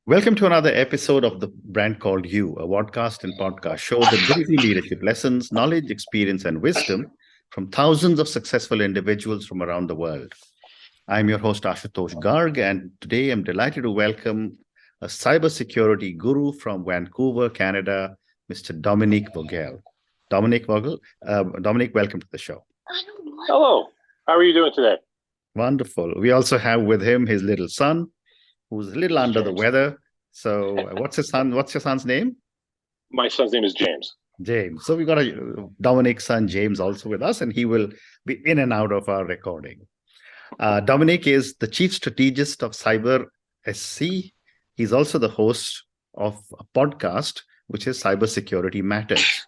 Welcome to another episode of The Brand Called You, a podcast and podcast show that brings you leadership lessons, knowledge, experience, and wisdom from thousands of successful individuals from around the world. I'm your host, Ashutosh Garg, and today I'm delighted to welcome a cybersecurity guru from Vancouver, Canada, Mr. Dominic Vogel. Dominic, welcome to the show. Hello. How are you doing today? Wonderful. We also have with him his little son, who's a little under the James. weather. So what's your son's name? My son's name is James. James. So we got a Dominic's son, James, also with us, and he will be in and out of our recording. Dominic is the chief strategist of CyberSC. He's also the host of a podcast, which is Cybersecurity Matters.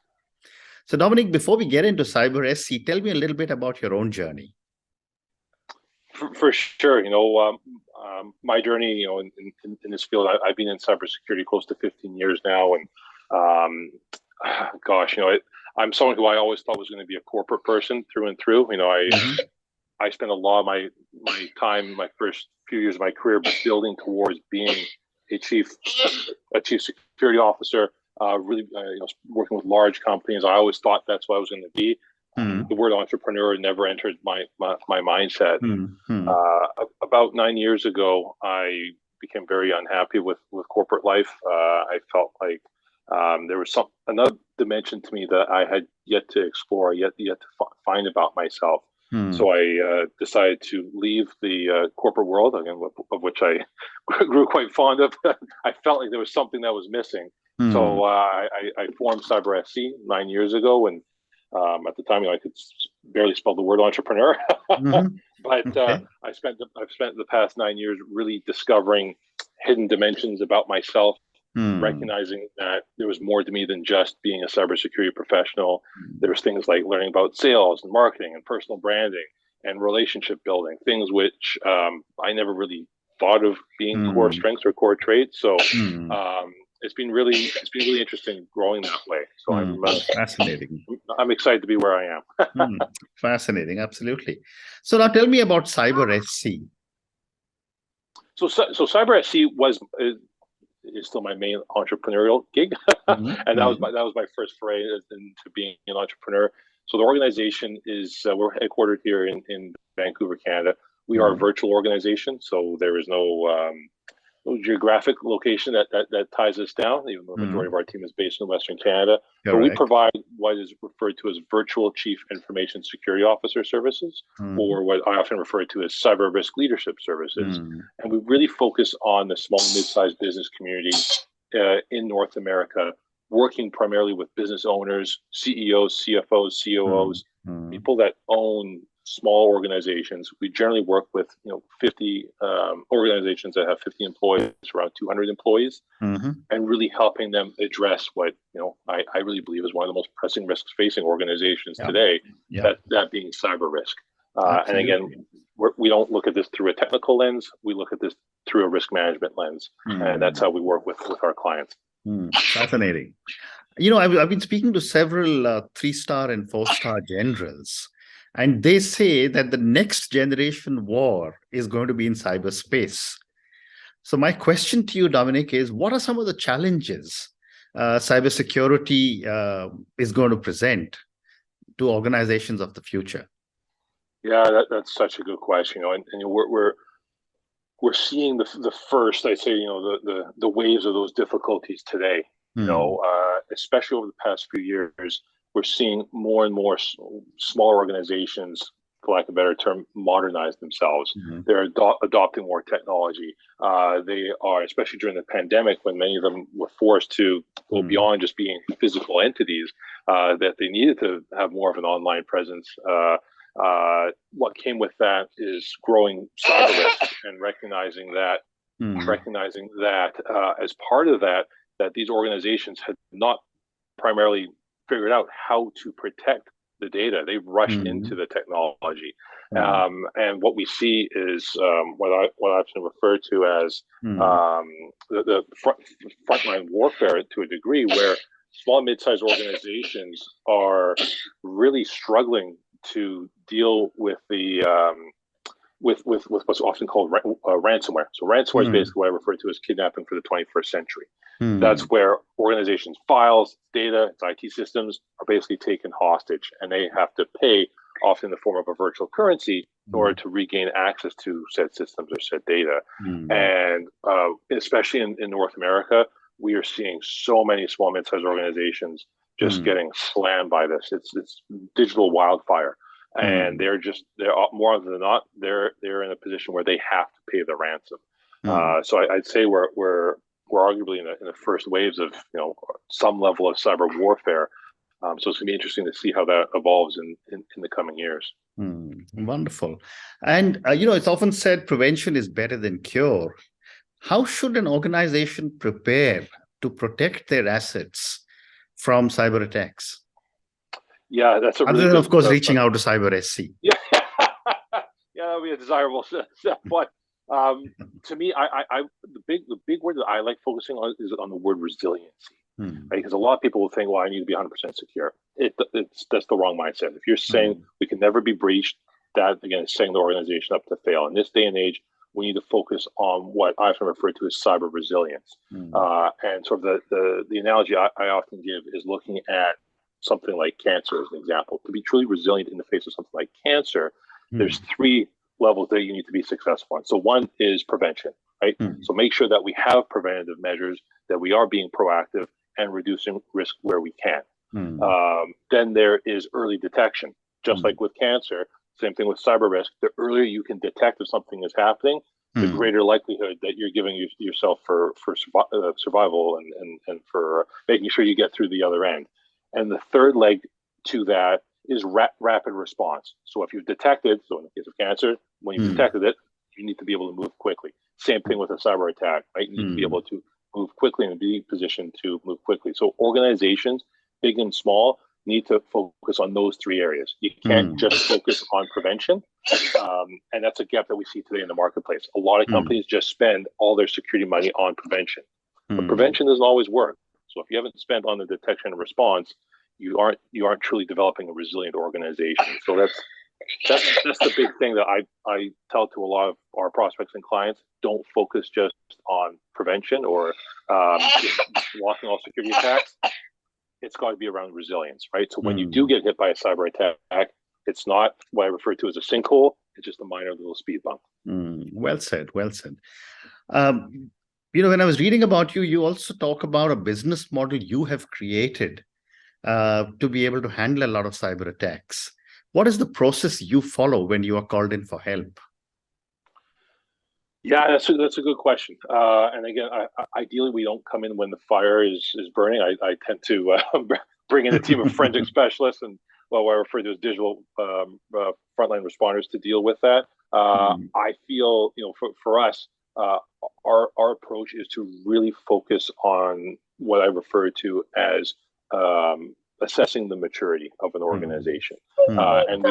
So Dominic, before we get into CyberSC, tell me a little bit about your own journey. For sure. My journey, in this field, I've been in cybersecurity close to 15 years now. And I'm someone who I always thought was going to be a corporate person through and through. I spent a lot of my time, my first few years of my career, building towards being a chief security officer, working with large companies. I always thought that's what I was going to be. The word entrepreneur never entered my mindset. About 9 years ago, I became very unhappy with corporate life. I felt like there was another dimension to me that I had yet to explore, yet to find about myself. So I decided to leave the corporate world, again, of which I grew quite fond of. I felt like there was something that was missing. So I formed CyberSC 9 years ago, and at the time, I could barely spell the word entrepreneur, but I've spent the past 9 years really discovering hidden dimensions about myself, recognizing that there was more to me than just being a cybersecurity professional. There was things like learning about sales and marketing and personal branding and relationship building, things which I never really thought of being core strengths or core traits. So it's been really interesting growing that way. So I'm fascinating. I'm excited to be where I am. Fascinating, absolutely. So now tell me about CyberSC. So CyberSC is still my main entrepreneurial gig, and that was my first foray into being an entrepreneur. So the organization is we're headquartered here in Vancouver, Canada. We are a virtual organization, so there is no geographic location that ties us down, even though the majority of our team is based in Western Canada. Correct. But we provide what is referred to as virtual chief information security officer services, or what I often refer to as cyber risk leadership services. And we really focus on the small and mid-sized business community in North America, working primarily with business owners, CEOs, CFOs, COOs, people that own small organizations. We generally work with 50 organizations that have 50 employees, around 200 employees, and really helping them address what I really believe is one of the most pressing risks facing organizations today. That being cyber risk. And again, we don't look at this through a technical lens. We look at this through a risk management lens, and that's how we work with our clients. Fascinating. I've been speaking to several 3-star and 4-star generals. And they say that the next generation war is going to be in cyberspace. So my question to you, Dominic, is what are some of the challenges cybersecurity is going to present to organizations of the future? Yeah, that's such a good question. And we're seeing the first, I'd say, the waves of those difficulties today. Especially over the past few years. We're seeing more and more smaller organizations, for lack of a better term, modernize themselves. They're adopting more technology. They are, especially during the pandemic, when many of them were forced to go beyond just being physical entities, that they needed to have more of an online presence. What came with that is growing cyber risk and recognizing that as part of that these organizations had not primarily figured out how to protect the data. They've rushed into the technology. And what we see is what I often refer to as the frontline warfare to a degree, where small and mid-sized organizations are really struggling to deal with the with what's often called ransomware. So ransomware is basically what I refer to as kidnapping for the 21st century. That's where organizations' files, data, IT systems are basically taken hostage, and they have to pay, often in the form of a virtual currency, in order to regain access to said systems or said data. And especially in North America, we are seeing so many small, mid-sized organizations just getting slammed by this. It's digital wildfire. And they're more often than not, they're in a position where they have to pay the ransom. So I'd say we're arguably in the first waves of some level of cyber warfare. So it's gonna be interesting to see how that evolves in the coming years. Wonderful. And it's often said prevention is better than cure. How should an organization prepare to protect their assets from cyber attacks? Yeah, that's a really other than, of course, reaching out to CyberSC. Yeah, yeah, that would be a desirable step. But to me, the big word that I like focusing on is on the word resiliency, right? Because a lot of people will think, well, I need to be 100% secure. That's the wrong mindset. If you're saying we can never be breached, that again is setting the organization up to fail. In this day and age, we need to focus on what I often refer to as cyber resilience. And sort of the analogy I often give is looking at something like cancer as an example. To be truly resilient in the face of something like cancer, there's 3 levels that you need to be successful on. So one is prevention, right? So make sure that we have preventative measures, that we are being proactive and reducing risk where we can. Then there is early detection. Just like with cancer, same thing with cyber risk. The earlier you can detect if something is happening, the greater likelihood that you're giving yourself for survival and for making sure you get through the other end. And the third leg to that is rapid response. So if you've detected, so in the case of cancer, when you've detected it, you need to be able to move quickly. Same thing with a cyber attack, right? You need to be able to move quickly and be positioned to move quickly. So organizations, big and small, need to focus on those 3 areas. You can't just focus on prevention. And that's a gap that we see today in the marketplace. A lot of companies just spend all their security money on prevention. But prevention doesn't always work. So if you haven't spent on the detection and response, you aren't truly developing a resilient organization. So that's the big thing that I tell to a lot of our prospects and clients. Don't focus just on prevention or just blocking all security attacks. It's got to be around resilience, right? So when you do get hit by a cyber attack, it's not what I refer to as a sinkhole. It's just a minor little speed bump. Well said. Well said. When I was reading about you, you also talk about a business model you have created to be able to handle a lot of cyber attacks. What is the process you follow when you are called in for help? Yeah, that's a good question. And again, ideally, we don't come in when the fire is burning. I tend to bring in a team of forensic specialists and what I refer to as digital frontline responders to deal with that. I feel, for us, our approach is to really focus on what I refer to as assessing the maturity of an organization. And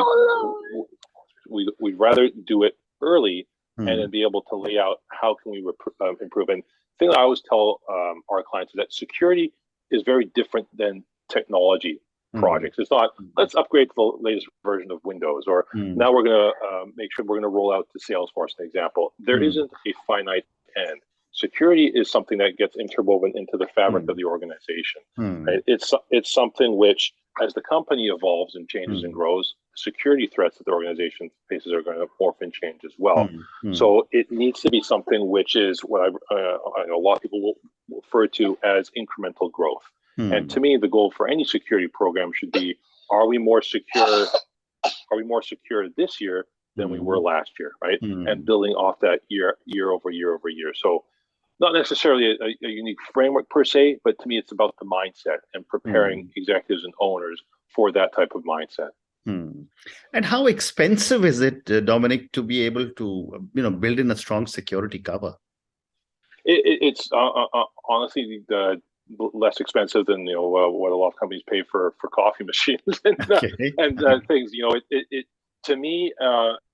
we'd rather do it early and then be able to lay out how can we improve. And the thing that I always tell our clients is that security is very different than technology projects. It's not, let's upgrade to the latest version of Windows, or now we're going to make sure we're going to roll out to Salesforce, an example. There isn't a finite end. Security is something that gets interwoven into the fabric of the organization. Right? It's something which, as the company evolves and changes and grows, security threats that the organization faces are going to morph and change as well. So it needs to be something which is what I know a lot of people will refer to as incremental growth. And to me, the goal for any security program should be: are we more secure? Are we more secure this year than we were last year, right? And building off that year over year. So not necessarily a unique framework per se, but to me, it's about the mindset and preparing executives and owners for that type of mindset. And how expensive is it, Dominic, to be able to build in a strong security cover? It's honestly less expensive than what a lot of companies pay for coffee machines and things. To me,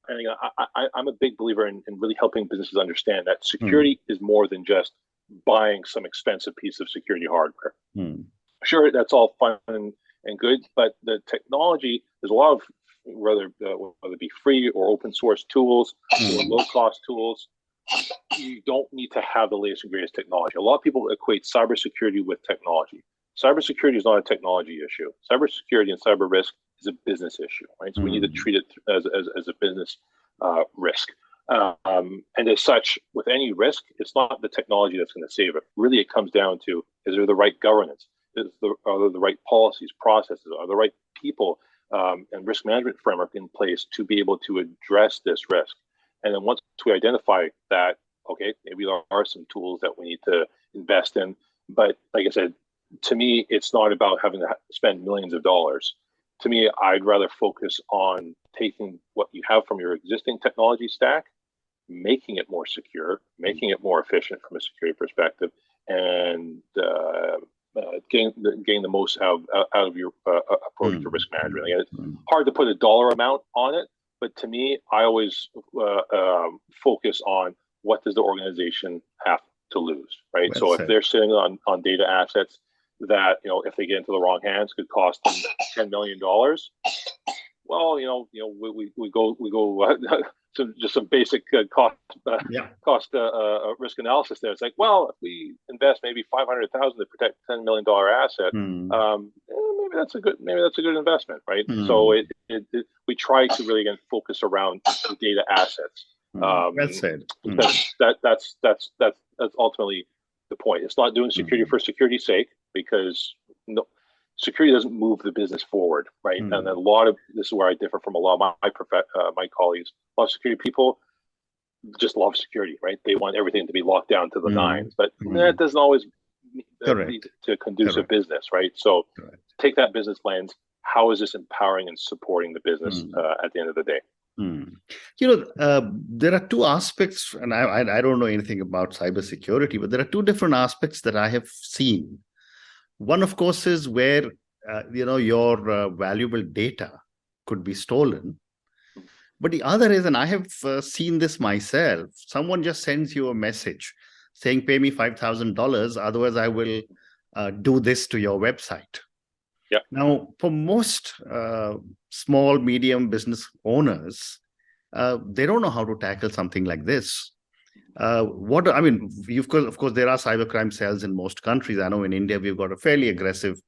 and I'm a big believer in really helping businesses understand that security is more than just buying some expensive piece of security hardware. Sure, that's all fun and good, but the technology, there's a lot of whether it be free or open source tools or low cost tools. You don't need to have the latest and greatest technology. A lot of people equate cybersecurity with technology. Cybersecurity is not a technology issue. Cybersecurity and cyber risk is a business issue, right? So we need to treat it as a business risk. And as such, with any risk, it's not the technology that's going to save it. Really, it comes down to, is there the right governance? Are there the right policies, processes? Are the right people and risk management framework in place to be able to address this risk? And then once we identify that, okay, maybe there are some tools that we need to invest in. But like I said, to me, it's not about having to spend millions of dollars. To me, I'd rather focus on taking what you have from your existing technology stack, making it more secure, making it more efficient from a security perspective, and getting the most out of your approach to risk management. Again, it's hard to put a dollar amount on it, but to me, I always focus on what does the organization have to lose, right? Well, so if they're sitting on data assets that, if they get into the wrong hands, could cost them $10 million. Well, we go just some basic cost risk analysis there. It's like, well, if we invest maybe $500,000 to protect a $10 million asset, maybe that's a good investment, right? So we try to really again focus around the data assets. That's ultimately the point. It's not doing security for security's sake, because security doesn't move the business forward, right? And a lot of this is where I differ from a lot of my colleagues. A lot of security people just love security, right? They want everything to be locked down to the nines, but that doesn't always lead to conducive business, right? So take that business lens. How is this empowering and supporting the business at the end of the day? There are two aspects, and I don't know anything about cybersecurity, but there are two different aspects that I have seen. One, of course, is where your valuable data could be stolen. But the other is, and I have seen this myself, someone just sends you a message saying, pay me $5,000, otherwise I will do this to your website. Yeah. Now, for most small, medium business owners, they don't know how to tackle something like this. Of course, there are cybercrime cells in most countries. I know in India, we've got a fairly aggressive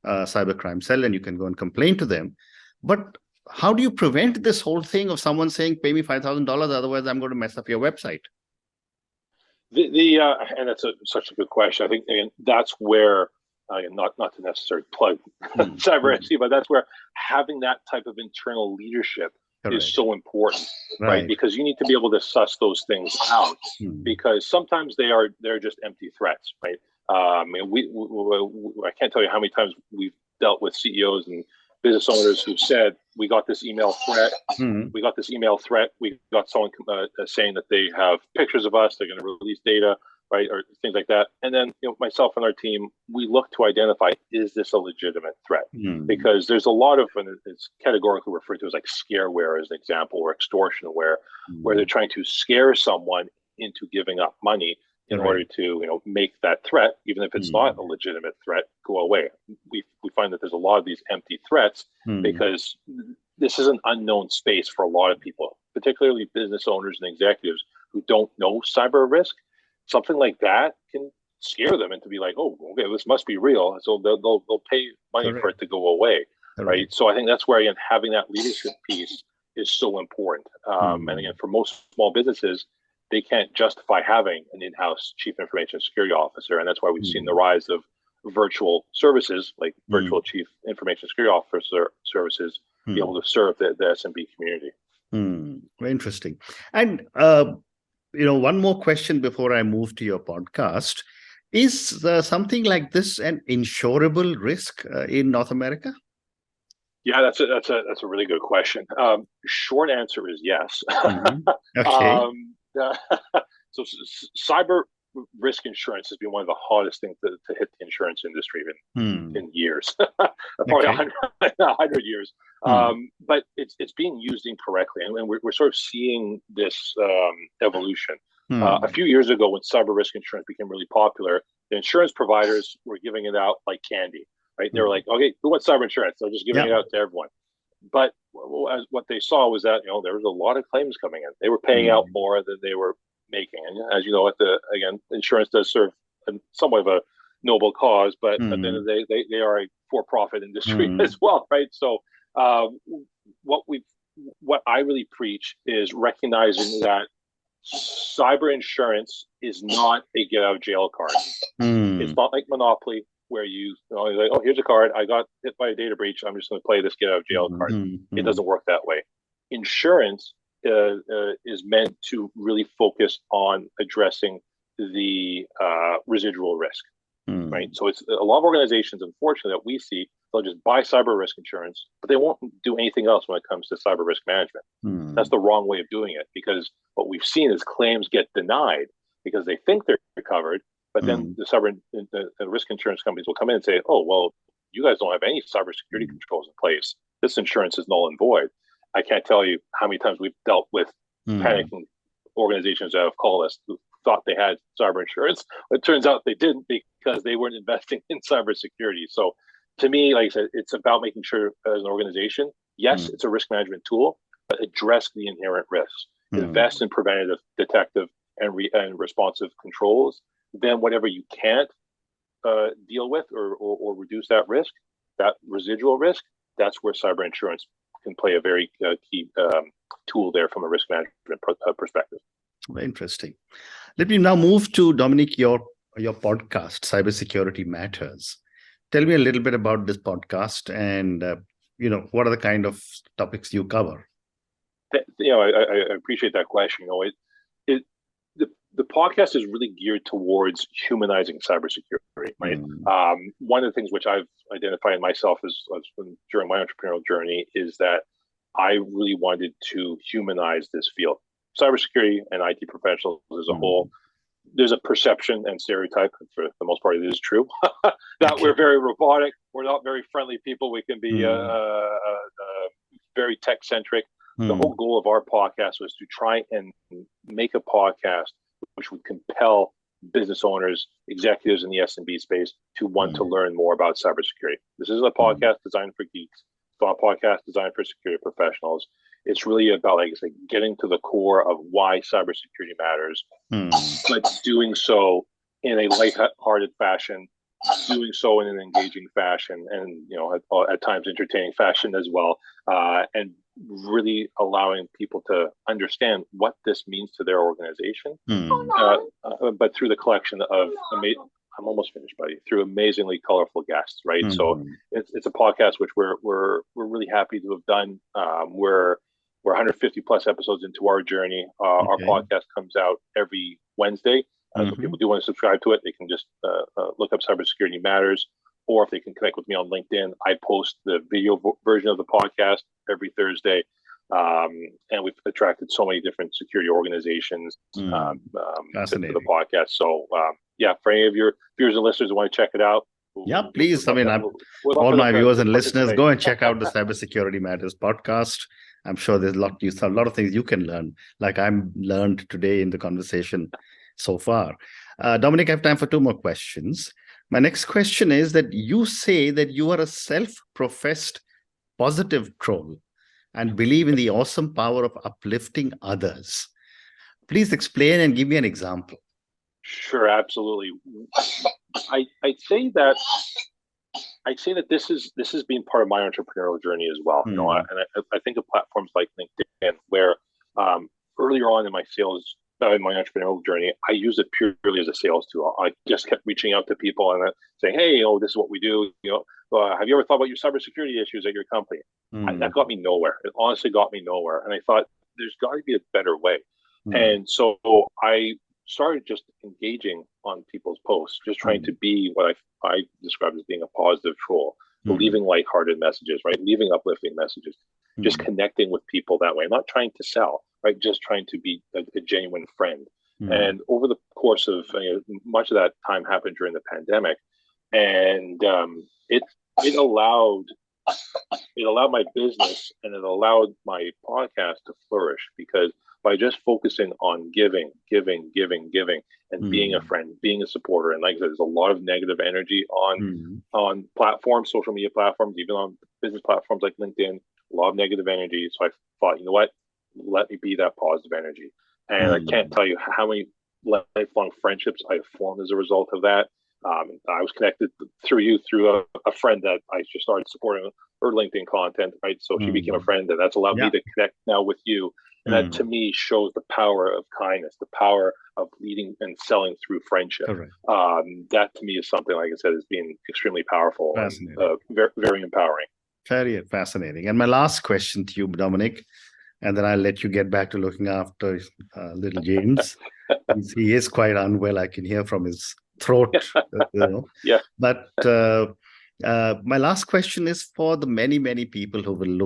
cybercrime cell, and you can go and complain to them. But how do you prevent this whole thing of someone saying, pay me $5,000, otherwise I'm going to mess up your website? And that's such a good question. I think, again, that's where, not to necessarily plug CyberSC, but that's where having that type of internal leadership is so important, right? Because you need to be able to suss those things out, because sometimes they're just empty threats, right? I can't tell you how many times we've dealt with CEOs and business owners who said, we got this email threat, we got someone saying that they have pictures of us, they're going to release data, right, or things like that. And then myself and our team, we look to identify, is this a legitimate threat? Because there's a lot of, and it's categorically referred to as like scareware as an example, or extortionware, where they're trying to scare someone into giving up money in order to make that threat, even if it's not a legitimate threat, go away. We find that there's a lot of these empty threats because this is an unknown space for a lot of people, particularly business owners and executives who don't know cyber risk. Something like that can scare them into be like, oh, okay, this must be real. So they'll pay money for it to go away, right? So I think that's where, again, having that leadership piece is so important. And again, for most small businesses, they can't justify having an in-house chief information security officer. And that's why we've seen the rise of virtual services, like virtual chief information security officer services, be able to serve the SMB community. Very interesting. And, one more question before I move to your podcast. Is something like this an insurable risk in North America? Yeah, that's a really good question. Short answer is yes. Okay. So cyber risk insurance has been one of the hardest things to hit the insurance industry in years, probably 100 years. But it's being used incorrectly, and we're sort of seeing this evolution. A few years ago, when cyber risk insurance became really popular, the insurance providers were giving it out like candy, right? They were like, okay, who wants cyber insurance? They're just giving it out to everyone. But as what they saw was that there was a lot of claims coming in. They were paying out more than they were making, and as you know, insurance does serve somewhat of a noble cause, but at the end of the day, they are a for-profit industry as well, right? So what I really preach is recognizing that cyber insurance is not a get out of jail card. It's not like Monopoly where like, oh, here's a card. I got hit by a data breach. I'm just going to play this get out of jail card. It doesn't work that way. Insurance is meant to really focus on addressing the residual risk, right? So it's a lot of organizations, unfortunately, that we see, they'll just buy cyber risk insurance, but they won't do anything else when it comes to cyber risk management. That's the wrong way of doing it, because what we've seen is claims get denied because they think they're covered, but then the risk insurance companies will come in and say, oh, well, you guys don't have any cybersecurity controls in place. This insurance is null and void. I can't tell you how many times we've dealt with panicking organizations that have called us who thought they had cyber insurance, but it turns out they didn't because they weren't investing in cybersecurity. So to me, like I said, it's about making sure as an organization, yes, it's a risk management tool, but address the inherent risks. Invest in preventative, detective, and responsive controls. Then whatever you can't deal with or reduce that risk, that residual risk, that's where cyber insurance can play a very key tool there from a risk management perspective. Very interesting. Let me now move to Dominic, your podcast, Cybersecurity Matters. Tell me a little bit about this podcast and what are the kind of topics you cover? I appreciate that question. The podcast is really geared towards humanizing cybersecurity, right? One of the things which I've identified in myself during my entrepreneurial journey is that I really wanted to humanize this field. Cybersecurity and IT professionals as a whole, there's a perception and stereotype, for the most part it is true, that we're very robotic, we're not very friendly people, we can be very tech-centric. The whole goal of our podcast was to try and make a podcast which would compel business owners, executives in the SMB space to want to learn more about cybersecurity. This isn't a podcast designed for geeks. It's not a podcast designed for security professionals. It's really about, like I said, getting to the core of why cybersecurity matters, but doing so in a lighthearted fashion, doing so in an engaging fashion, and at times entertaining fashion as well, and really allowing people to understand what this means to their organization, but through the collection of I'm almost finished, buddy. Through amazingly colorful guests, right? So it's a podcast which we're really happy to have done. We're 150 plus episodes into our journey. Our podcast comes out every Wednesday. So if people do want to subscribe to it, they can just look up Cybersecurity Matters, or if they can connect with me on LinkedIn, I post the video version of the podcast every Thursday. And we've attracted so many different security organizations to the podcast. So for any of your viewers and listeners who want to check it out, please. All my viewers and listeners, go and check out the Cybersecurity Matters podcast. I'm sure there's a lot of things you can learn, like I'm learned today in the conversation so far. Dominic, I have time for two more questions. My next question is that you say that you are a self-professed positive troll and believe in the awesome power of uplifting others. Please explain and give me an example. Sure, absolutely. I'd say that this has been part of my entrepreneurial journey as well. And I think of platforms like LinkedIn, where earlier on in my my entrepreneurial journey, I used it purely as a sales tool. I just kept reaching out to people and saying, "Hey, this is what we do. Have you ever thought about your cybersecurity issues at your company?" That got me nowhere. It honestly got me nowhere. And I thought, there's got to be a better way. And so I started just engaging on people's posts, just trying to be what I describe as being a positive troll, leaving lighthearted messages, right? Leaving uplifting messages, just connecting with people that way. I'm not trying to sell, right? Just trying to be a genuine friend. And over the course of much of that time happened during the pandemic, and it allowed my business and it allowed my podcast to flourish, because by just focusing on giving, and being a friend, being a supporter, and like I said, there's a lot of negative energy on platforms, social media platforms, even on business platforms like LinkedIn, a lot of negative energy. So I thought, you know what, let me be that positive energy. And I can't tell you how many lifelong friendships I have formed as a result of that. I was connected through you, through a friend that I just started supporting her LinkedIn content, right? So she became a friend, and that's allowed me to connect now with you. And that to me shows the power of kindness, the power of leading and selling through friendship. That to me is something, like I said, has been extremely powerful and very, very empowering. Very fascinating. And my last question to you, Dominic, and then I'll let you get back to looking after little James. He is quite unwell. I can hear from his throat. Yeah. But my last question is for the many, many people who will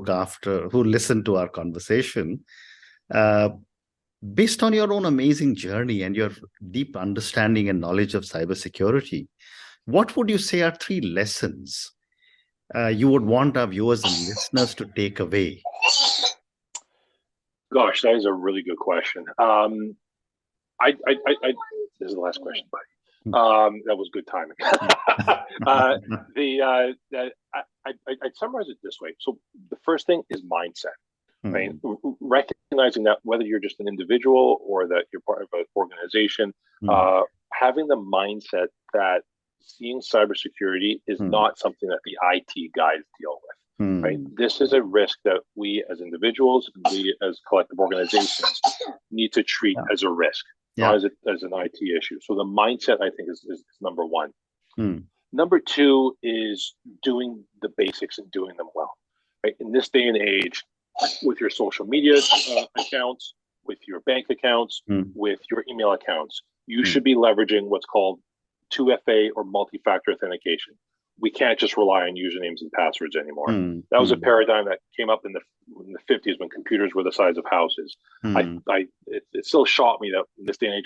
who listen to our conversation. Based on your own amazing journey and your deep understanding and knowledge of cybersecurity, what would you say are 3 lessons you would want our viewers and listeners to take away? Gosh, that is a really good question. This is the last question, buddy. That was good timing. I'd summarize it this way. So the first thing is mindset. Right? Recognizing that whether you're just an individual or that you're part of an organization, having the mindset that seeing cybersecurity is not something that the IT guys deal with. Right? This is a risk that we as individuals, we as collective organizations need to treat as a risk, not as an IT issue. So the mindset, I think, is number one. Number 2 is doing the basics and doing them well. Right? In this day and age, with your social media accounts, with your bank accounts, with your email accounts, you should be leveraging what's called 2FA or multi-factor authentication. We can't just rely on usernames and passwords anymore. That was a paradigm that came up in the 50s when computers were the size of houses. It still shocked me that in this day and age,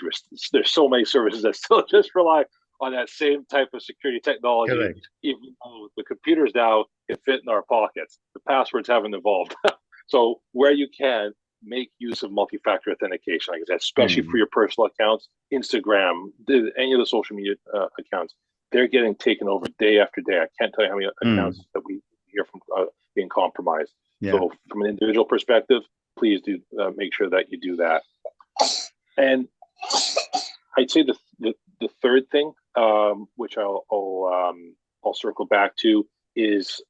there's so many services that still just rely on that same type of security technology. Correct. Even though the computers now can fit in our pockets, the passwords haven't evolved. So where you can, make use of multi-factor authentication, like I said, especially for your personal accounts, Instagram, any of the social media accounts, they're getting taken over day after day. I can't tell you how many accounts that we hear from being compromised. So from an individual perspective, please do make sure that you do that. And I'd say the third thing, which I'll circle back to, is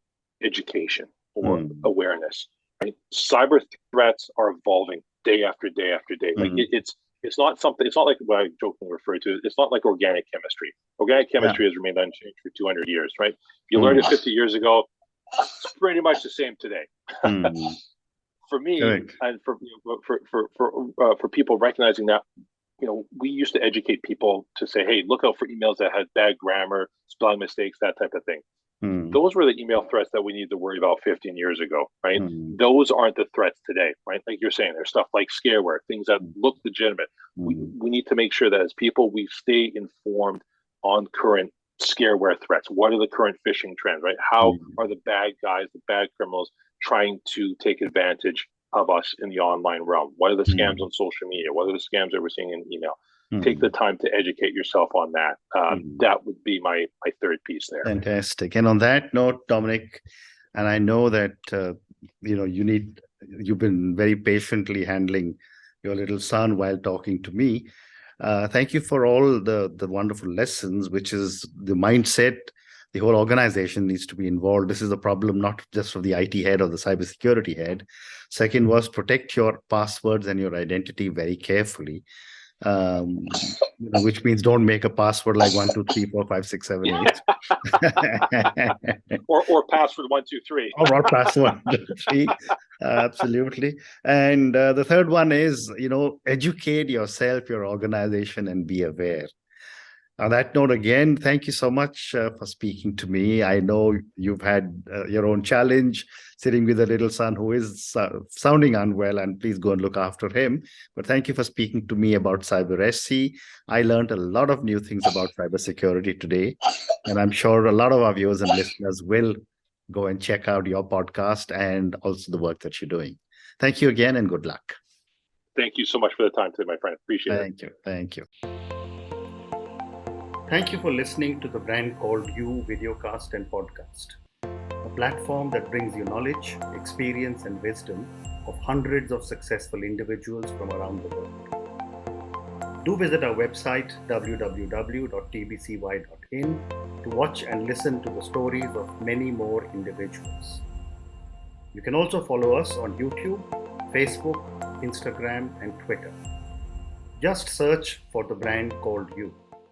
education or awareness. Right? Cyber threats are evolving day after day after day. Like it's not something. It's not like what I jokingly refer to. It's not like organic chemistry. Organic chemistry has remained unchanged for 200 years. Right? If you learned it 50 years ago, it's pretty much the same today. For me, and for people recognizing that, we used to educate people to say, hey, look out for emails that had bad grammar, spelling mistakes, that type of thing. Those were the email threats that we needed to worry about 15 years ago, right? Those aren't the threats today, right? Like you're saying, there's stuff like scareware, things that look legitimate. We need to make sure that as people, we stay informed on current scareware threats. What are the current phishing trends, right? How are the bad guys, the bad criminals trying to take advantage of us in the online realm? What are the scams on social media? What are the scams that we're seeing in email? Take the time to educate yourself on that. That would be my third piece there. Fantastic. And on that note, Dominic, and I know that you've been very patiently handling your little son while talking to me. Thank you for all the wonderful lessons, which is the mindset. The whole organization needs to be involved. This is a problem not just of the IT head or the cybersecurity head. Second was protect your passwords and your identity very carefully. Which means don't make a password like 1, 2, 3, 4, 5, 6, 7, 8. or password 1, 2, 3. Or password 1, 2, 3. Absolutely. And the third one is, educate yourself, your organization, and be aware. On that note, again, thank you so much for speaking to me. I know you've had your own challenge sitting with a little son who is sounding unwell, and please go and look after him. But thank you for speaking to me about CyberSC. I learned a lot of new things about cybersecurity today, and I'm sure a lot of our viewers and listeners will go and check out your podcast and also the work that you're doing. Thank you again, and good luck. Thank you so much for the time today, my friend. Appreciate it. Thank you. Thank you. Thank you for listening to the Brand Called You videocast and podcast, a platform that brings you knowledge, experience, and wisdom of hundreds of successful individuals from around the world. Do visit our website www.tbcy.in to watch and listen to the stories of many more individuals. You can also follow us on YouTube, Facebook, Instagram, and Twitter. Just search for the brand called You.